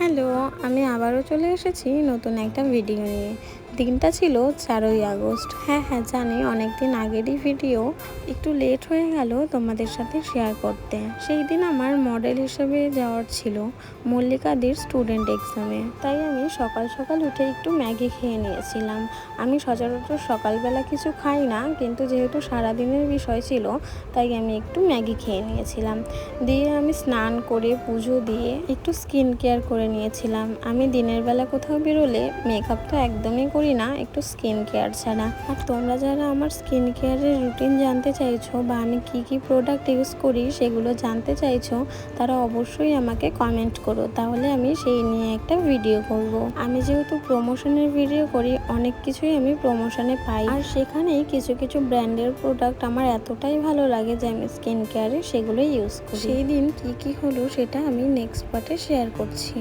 Hello, আমি আবারও চলে এসেছি নতুন একটা ভিডিও নিয়ে। দিনটা ছিল 4ই আগস্ট। হ্যাঁ, জানি অনেক দিন আগেরই ভিডিও, একটু লেট হয়ে গেল তোমাদের সাথে শেয়ার করতে। সেই দিন আমার মডেল হিসেবে যাওয়ার ছিল মল্লিকাদির স্টুডেন্ট এক্সামে, তাই আমি সকাল সকাল উঠে একটু ম্যাগি খেয়ে নিয়েছিলাম। আমি সচরাচর সকালবেলা কিছু খাই না, কিন্তু যেহেতু সারাদিনের বিষয় ছিল তাই আমি একটু ম্যাগি খেয়ে নিয়েছিলাম। দিয়ে আমি স্নান করে পুজো দিয়ে একটু স্কিন কেয়ার করে নিয়েছিলাম। আমি দিনের বেলা কোথাও বেরোলে মেকআপ তো একদমই করি না, একটু স্কিন কেয়ার ছাড়া। আর তোমরা যারা আমার স্কিন কেয়ারের রুটিন জানতে চাইছো বা আমি কি প্রোডাক্ট ইউজ করি সেগুলো জানতে চাইছো, তারা অবশ্যই আমাকে কমেন্ট করো, তাহলে আমি সেই নিয়ে একটা ভিডিও করব। আমি যেহেতু প্রমোশনের ভিডিও করি, অনেক কিছুই আমি প্রমোশনে পাই, আর সেখানেই কিছু কিছু ব্র্যান্ডের প্রোডাক্ট আমার এতটাই ভালো লাগে যে আমি স্কিন কেয়ারে সেগুলো ইউজ করি। সেই দিন কি হলো সেটা আমি নেক্সট পার্টে শেয়ার করছি।